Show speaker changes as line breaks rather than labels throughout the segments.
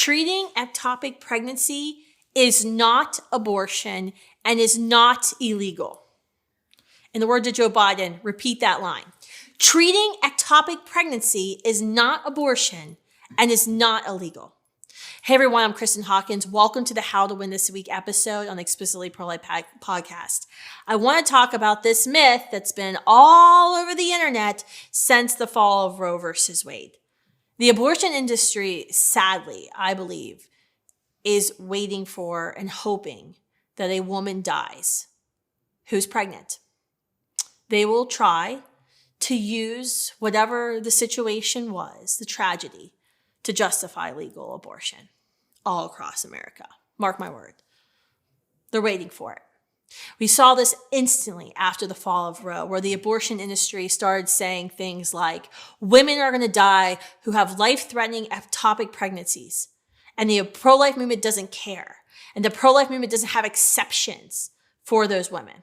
Treating ectopic pregnancy is not abortion and is not illegal. In the words of Joe Biden, repeat that line. Treating ectopic pregnancy is not abortion and is not illegal. Hey everyone, I'm Kristan Hawkins. Welcome to the How to Win This Week episode on the Explicitly Pro-Life podcast. I want to talk about this myth that's been all over the internet since the fall of Roe versus Wade. The abortion industry, sadly, I believe, is waiting for and hoping that a woman dies who's pregnant. They will try to use whatever the situation was, the tragedy, to justify legal abortion all across America. Mark my word. They're waiting for it. We saw this instantly after the fall of Roe, where the abortion industry started saying things like, women are going to die who have life-threatening ectopic pregnancies. And the pro-life movement doesn't care. And the pro-life movement doesn't have exceptions for those women.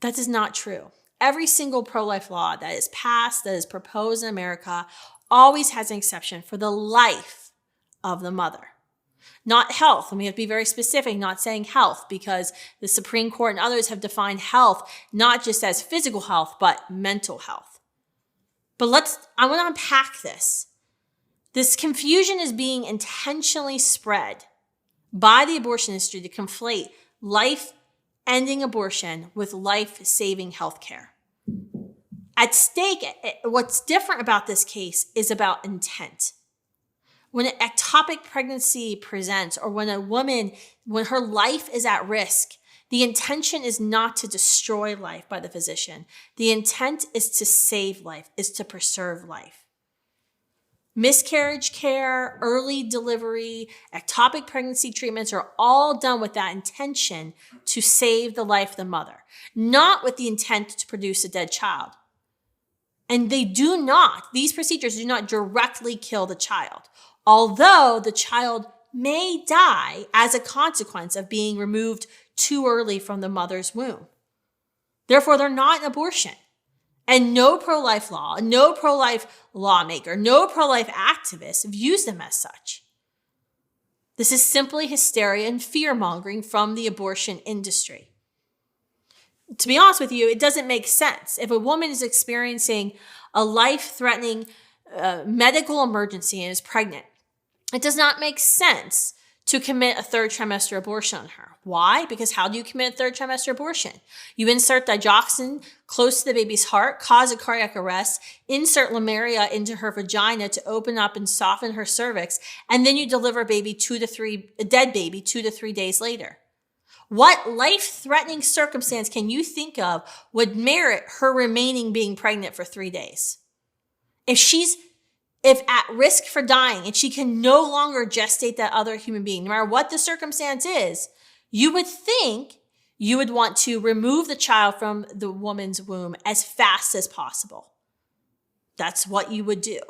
That is not true. Every single pro-life law that is passed, that is proposed in America, always has an exception for the life of the mother. Not health, and we have to be very specific, not saying health, because the Supreme Court and others have defined health not just as physical health, but mental health. But I want to unpack this. This confusion is being intentionally spread by the abortion industry to conflate life-ending abortion with life-saving healthcare. At stake, what's different about this case is about intent. When an ectopic pregnancy presents, or when a woman, when her life is at risk, the intention is not to destroy life by the physician. The intent is to save life, is to preserve life. Miscarriage care, early delivery, ectopic pregnancy treatments are all done with that intention to save the life of the mother, not with the intent to produce a dead child. And these procedures do not directly kill the child, although the child may die as a consequence of being removed too early from the mother's womb. Therefore, they're not an abortion. And no pro-life law, no pro-life lawmaker, no pro-life activist views them as such. This is simply hysteria and fear-mongering from the abortion industry. To be honest with you, it doesn't make sense. If a woman is experiencing a life-threatening medical emergency and is pregnant, it does not make sense to commit a third trimester abortion on her. Why? Because how do you commit a third trimester abortion? You insert digoxin close to the baby's heart, cause a cardiac arrest, insert Lemuria into her vagina to open up and soften her cervix, and then you deliver a dead baby 2 to 3 days later. What life-threatening circumstance can you think of would merit her remaining being pregnant for 3 days? If at risk for dying and she can no longer gestate that other human being, no matter what the circumstance is, you would think you would want to remove the child from the woman's womb as fast as possible. That's what you would do.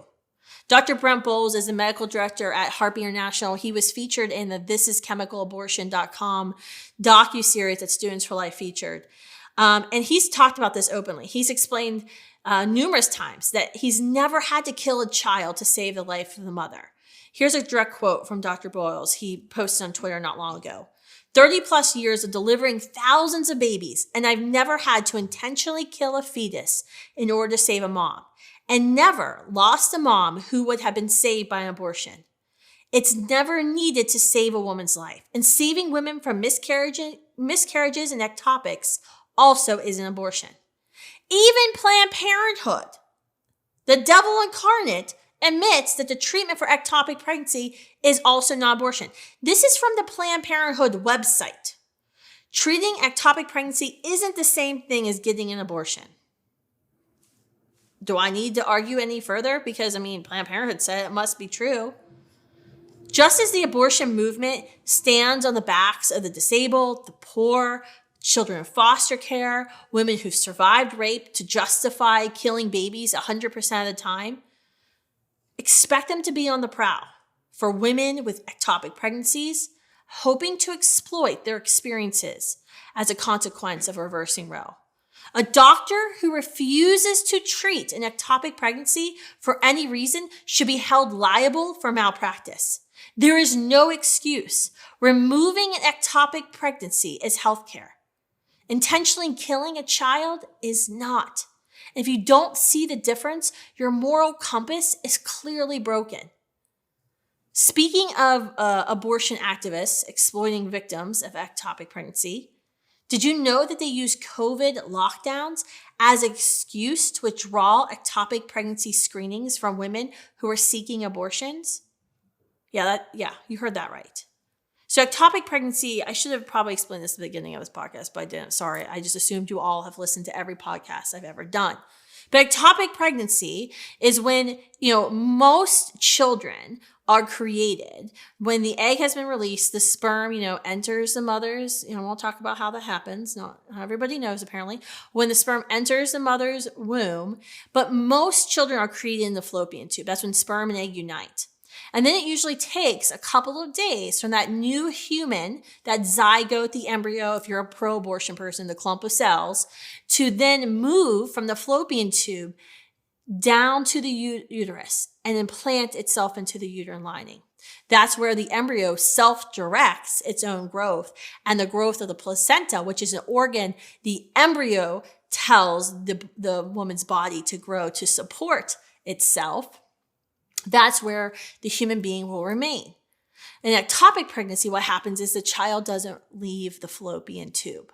Dr. Brent Bowles is the medical director at Heartbeat International. He was featured in the ThisIsChemicalAbortion.com docuseries that Students for Life featured. And he's talked about this openly. He's explained numerous times that he's never had to kill a child to save the life of the mother. Here's a direct quote from Dr. Bowles. He posted on Twitter not long ago. 30 plus years of delivering thousands of babies, and I've never had to intentionally kill a fetus in order to save a mom, and never lost a mom who would have been saved by an abortion. It's never needed to save a woman's life, and saving women from miscarriages and ectopics also is an abortion. Even Planned Parenthood, the devil incarnate, admits that the treatment for ectopic pregnancy is also not abortion. This is from the Planned Parenthood website. Treating ectopic pregnancy isn't the same thing as getting an abortion. Do I need to argue any further? Because, Planned Parenthood said it must be true. Just as the abortion movement stands on the backs of the disabled, the poor, children in foster care, women who've survived rape to justify killing babies 100% of the time, expect them to be on the prowl for women with ectopic pregnancies, hoping to exploit their experiences as a consequence of reversing Roe. A doctor who refuses to treat an ectopic pregnancy for any reason should be held liable for malpractice. There is no excuse. Removing an ectopic pregnancy is healthcare. Intentionally killing a child is not. If you don't see the difference, your moral compass is clearly broken. Speaking of abortion activists exploiting victims of ectopic pregnancy, did you know that they use COVID lockdowns as an excuse to withdraw ectopic pregnancy screenings from women who are seeking abortions? Yeah, you heard that right. So ectopic pregnancy, I should have probably explained this at the beginning of this podcast, but I didn't. Sorry, I just assumed you all have listened to every podcast I've ever done. But ectopic pregnancy is when, most children are created. When the egg has been released, the sperm, enters the mother's, we'll talk about how that happens. Not everybody knows apparently. When the sperm enters the mother's womb, but most children are created in the fallopian tube. That's when sperm and egg unite. And then it usually takes a couple of days from that new human, that zygote, the embryo, if you're a pro-abortion person, the clump of cells, to then move from the fallopian tube down to the uterus and implant itself into the uterine lining. That's where the embryo self-directs its own growth, and the growth of the placenta, which is an organ the embryo tells the woman's body to grow to support itself. That's where the human being will remain. In ectopic pregnancy, what happens is the child doesn't leave the fallopian tube,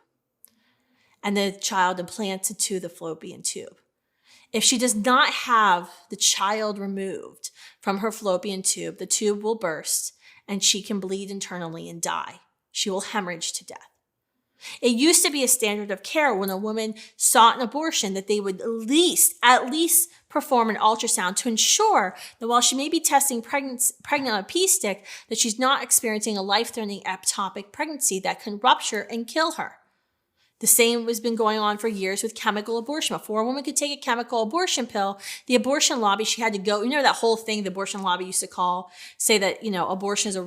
and the child implants into the fallopian tube. If she does not have the child removed from her fallopian tube, the tube will burst and she can bleed internally and die. She will hemorrhage to death. It used to be a standard of care when a woman sought an abortion that they would at least perform an ultrasound to ensure that while she may be testing pregnant on a pee stick, that she's not experiencing a life-threatening ectopic pregnancy that can rupture and kill her. The same has been going on for years with chemical abortion. Before a woman could take a chemical abortion pill, the abortion lobby, she had to go, that whole thing the abortion lobby used to say that, abortion is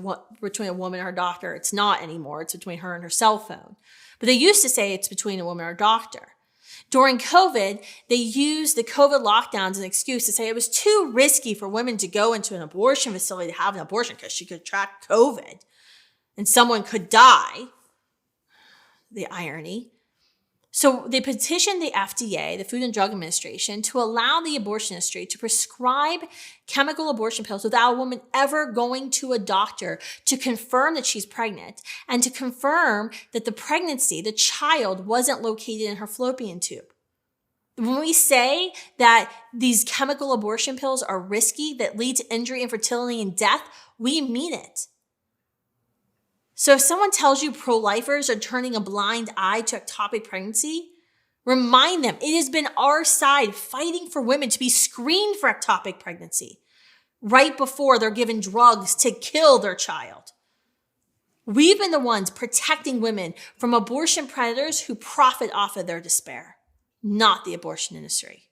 between a woman and her doctor. It's not anymore. It's between her and her cell phone. But they used to say it's between a woman or a doctor. During COVID, they used the COVID lockdowns as an excuse to say it was too risky for women to go into an abortion facility to have an abortion because she could contract COVID and someone could die. The irony. So they petitioned the FDA, the Food and Drug Administration, to allow the abortion industry to prescribe chemical abortion pills without a woman ever going to a doctor to confirm that she's pregnant and to confirm that the pregnancy, the child, wasn't located in her fallopian tube. When we say that these chemical abortion pills are risky, that lead to injury, infertility, and death, we mean it. So if someone tells you pro-lifers are turning a blind eye to ectopic pregnancy, remind them it has been our side fighting for women to be screened for ectopic pregnancy right before they're given drugs to kill their child. We've been the ones protecting women from abortion predators who profit off of their despair, not the abortion industry.